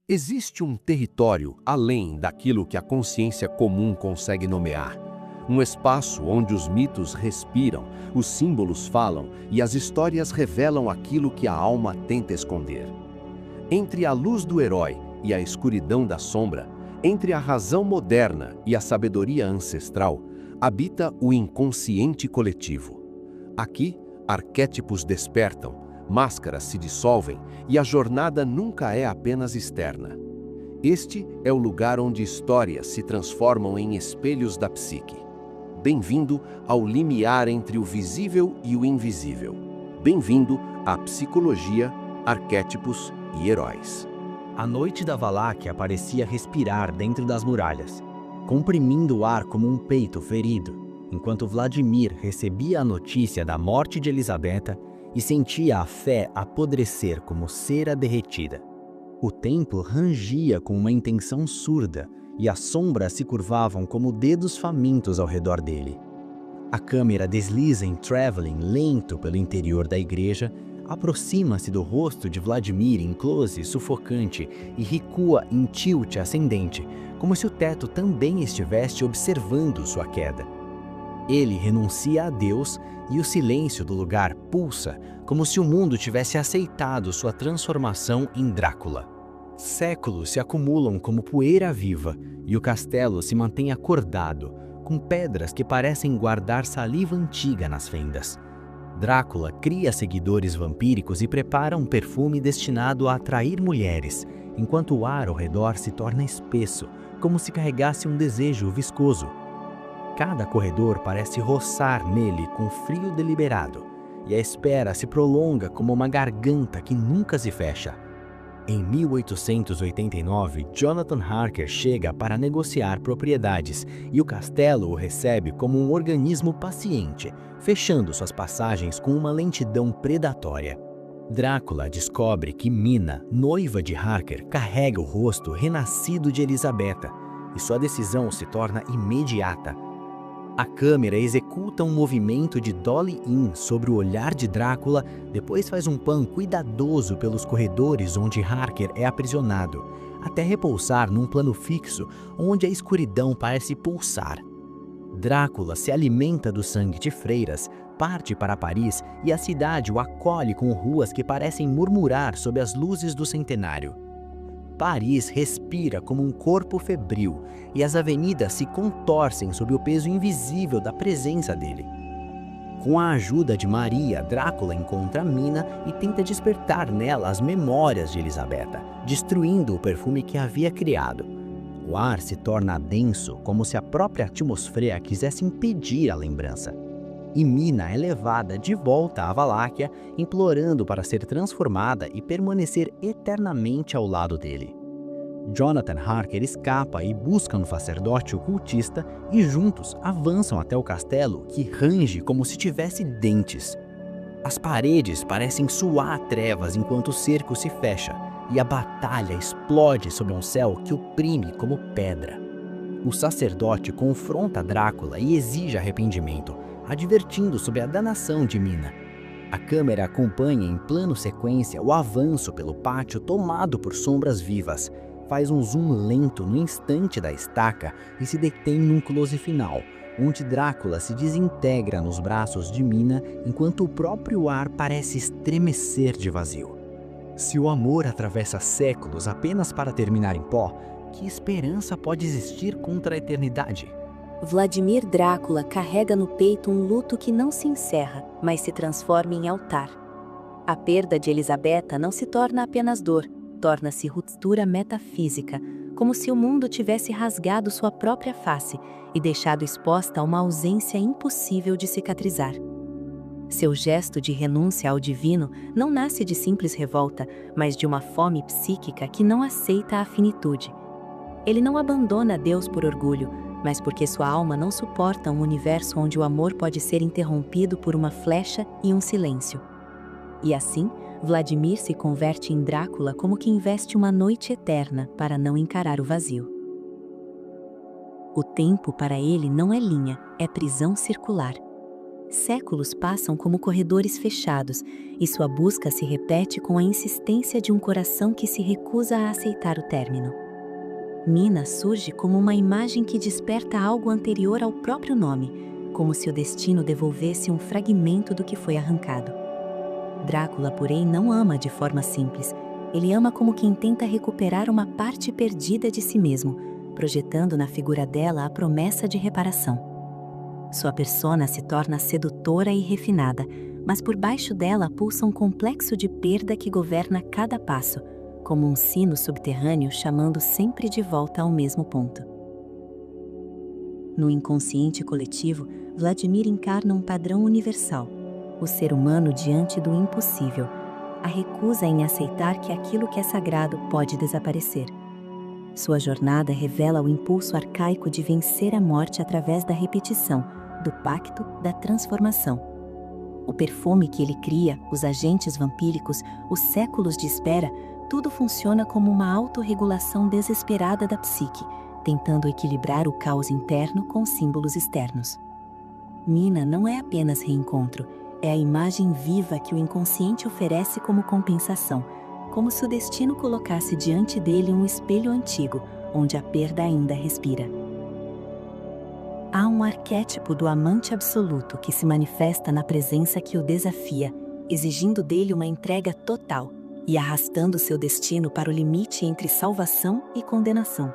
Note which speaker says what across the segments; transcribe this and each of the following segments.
Speaker 1: Existe um território além daquilo que a consciência comum consegue nomear. Um espaço onde os mitos respiram, os símbolos falam e as histórias revelam aquilo que a alma tenta esconder. Entre a luz do herói e a escuridão da sombra, entre a razão moderna e a sabedoria ancestral, habita o inconsciente coletivo. Aqui, arquétipos despertam, máscaras se dissolvem e a jornada nunca é apenas externa. Este é o lugar onde histórias se transformam em espelhos da psique. Bem-vindo ao limiar entre o visível e o invisível. Bem-vindo à psicologia, arquétipos e heróis.
Speaker 2: A noite da Valáquia parecia respirar dentro das muralhas, comprimindo o ar como um peito ferido, enquanto Vladimir recebia a notícia da morte de Elisabetta e sentia a fé apodrecer como cera derretida. O templo rangia com uma intenção surda e as sombras se curvavam como dedos famintos ao redor dele. A câmera desliza em traveling lento pelo interior da igreja, aproxima-se do rosto de Vladimir em close sufocante e recua em tilt ascendente, como se o teto também estivesse observando sua queda. Ele renuncia a Deus e o silêncio do lugar pulsa, como se o mundo tivesse aceitado sua transformação em Drácula. Séculos se acumulam como poeira viva e o castelo se mantém acordado, com pedras que parecem guardar saliva antiga nas fendas. Drácula cria seguidores vampíricos e prepara um perfume destinado a atrair mulheres, enquanto o ar ao redor se torna espesso, como se carregasse um desejo viscoso. Cada corredor parece roçar nele com frio deliberado, e a espera se prolonga como uma garganta que nunca se fecha. Em 1889, Jonathan Harker chega para negociar propriedades e o castelo o recebe como um organismo paciente, fechando suas passagens com uma lentidão predatória. Drácula descobre que Mina, noiva de Harker, carrega o rosto renascido de Elisabetta, e sua decisão se torna imediata. A câmera executa um movimento de dolly-in sobre o olhar de Drácula, depois faz um pan cuidadoso pelos corredores onde Harker é aprisionado, até repousar num plano fixo onde a escuridão parece pulsar. Drácula se alimenta do sangue de freiras, parte para Paris e a cidade o acolhe com ruas que parecem murmurar sob as luzes do centenário. Paris respira como um corpo febril e as avenidas se contorcem sob o peso invisível da presença dele. Com a ajuda de Maria, Drácula encontra Mina e tenta despertar nela as memórias de Elisabetta, destruindo o perfume que havia criado. O ar se torna denso, como se a própria atmosfera quisesse impedir a lembrança. E Mina é levada de volta à Valáquia, implorando para ser transformada e permanecer eternamente ao lado dele. Jonathan Harker escapa e busca um sacerdote ocultista e juntos avançam até o castelo, que range como se tivesse dentes. As paredes parecem suar trevas enquanto o cerco se fecha, e a batalha explode sob um céu que oprime como pedra. O sacerdote confronta Drácula e exige arrependimento, advertindo sobre a danação de Mina. A câmera acompanha em plano sequência o avanço pelo pátio tomado por sombras vivas, faz um zoom lento no instante da estaca e se detém num close final, onde Drácula se desintegra nos braços de Mina enquanto o próprio ar parece estremecer de vazio. Se o amor atravessa séculos apenas para terminar em pó, que esperança pode existir contra a eternidade?
Speaker 3: Vladimir Drácula carrega no peito um luto que não se encerra, mas se transforma em altar. A perda de Elisabetta não se torna apenas dor, torna-se ruptura metafísica, como se o mundo tivesse rasgado sua própria face e deixado exposta a uma ausência impossível de cicatrizar. Seu gesto de renúncia ao divino não nasce de simples revolta, mas de uma fome psíquica que não aceita a finitude. Ele não abandona Deus por orgulho, mas porque sua alma não suporta um universo onde o amor pode ser interrompido por uma flecha e um silêncio. E assim, Vladimir se converte em Drácula como quem veste uma noite eterna para não encarar o vazio. O tempo para ele não é linha, é prisão circular. Séculos passam como corredores fechados, e sua busca se repete com a insistência de um coração que se recusa a aceitar o término. Mina surge como uma imagem que desperta algo anterior ao próprio nome, como se o destino devolvesse um fragmento do que foi arrancado. Drácula, porém, não ama de forma simples. Ele ama como quem tenta recuperar uma parte perdida de si mesmo, projetando na figura dela a promessa de reparação. Sua persona se torna sedutora e refinada, mas por baixo dela pulsa um complexo de perda que governa cada passo, como um sino subterrâneo chamando sempre de volta ao mesmo ponto. No inconsciente coletivo, Vladimir encarna um padrão universal: o ser humano diante do impossível, a recusa em aceitar que aquilo que é sagrado pode desaparecer. Sua jornada revela o impulso arcaico de vencer a morte através da repetição, do pacto, da transformação. O perfume que ele cria, os agentes vampíricos, os séculos de espera, tudo funciona como uma autorregulação desesperada da psique, tentando equilibrar o caos interno com símbolos externos. Mina não é apenas reencontro, é a imagem viva que o inconsciente oferece como compensação, como se o destino colocasse diante dele um espelho antigo, onde a perda ainda respira. Há um arquétipo do amante absoluto que se manifesta na presença que o desafia, exigindo dele uma entrega total e arrastando seu destino para o limite entre salvação e condenação.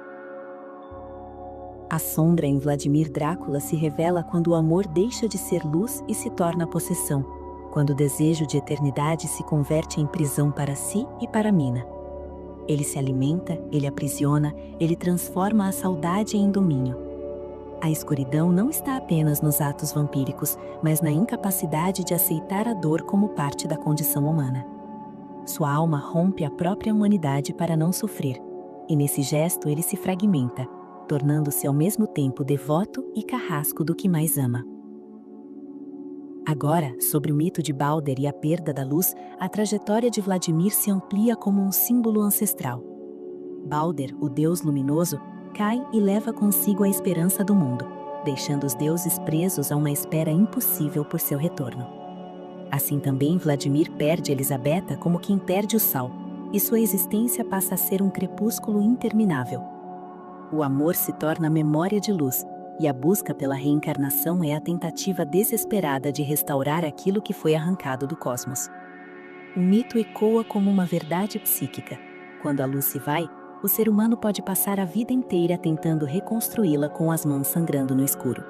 Speaker 3: A sombra em Vladimir Drácula se revela quando o amor deixa de ser luz e se torna possessão, quando o desejo de eternidade se converte em prisão para si e para Mina. Ele se alimenta, ele aprisiona, ele transforma a saudade em domínio. A escuridão não está apenas nos atos vampíricos, mas na incapacidade de aceitar a dor como parte da condição humana. Sua alma rompe a própria humanidade para não sofrer, e nesse gesto ele se fragmenta, tornando-se ao mesmo tempo devoto e carrasco do que mais ama. Agora, sobre o mito de Balder e a perda da luz, a trajetória de Vladimir se amplia como um símbolo ancestral. Balder, o deus luminoso, cai e leva consigo a esperança do mundo, deixando os deuses presos a uma espera impossível por seu retorno. Assim também Vladimir perde Elisabetta como quem perde o sal, e sua existência passa a ser um crepúsculo interminável. O amor se torna memória de luz, e a busca pela reencarnação é a tentativa desesperada de restaurar aquilo que foi arrancado do cosmos. O mito ecoa como uma verdade psíquica. Quando a luz se vai, o ser humano pode passar a vida inteira tentando reconstruí-la com as mãos sangrando no escuro.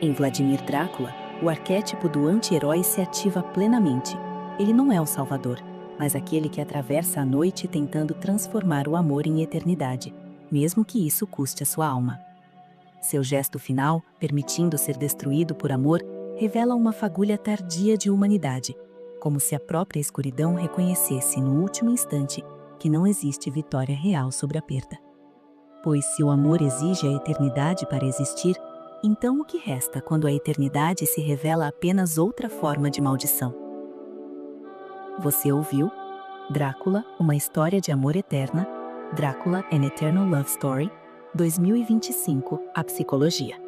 Speaker 3: Em Vladimir Drácula, o arquétipo do anti-herói se ativa plenamente. Ele não é o salvador, mas aquele que atravessa a noite tentando transformar o amor em eternidade, mesmo que isso custe a sua alma. Seu gesto final, permitindo ser destruído por amor, revela uma fagulha tardia de humanidade, como se a própria escuridão reconhecesse no último instante que não existe vitória real sobre a perda. Pois se o amor exige a eternidade para existir, então o que resta quando a eternidade se revela apenas outra forma de maldição? Você ouviu Drácula, uma história de amor eterna, Drácula, An Eternal Love Story, 2025, A Psicologia.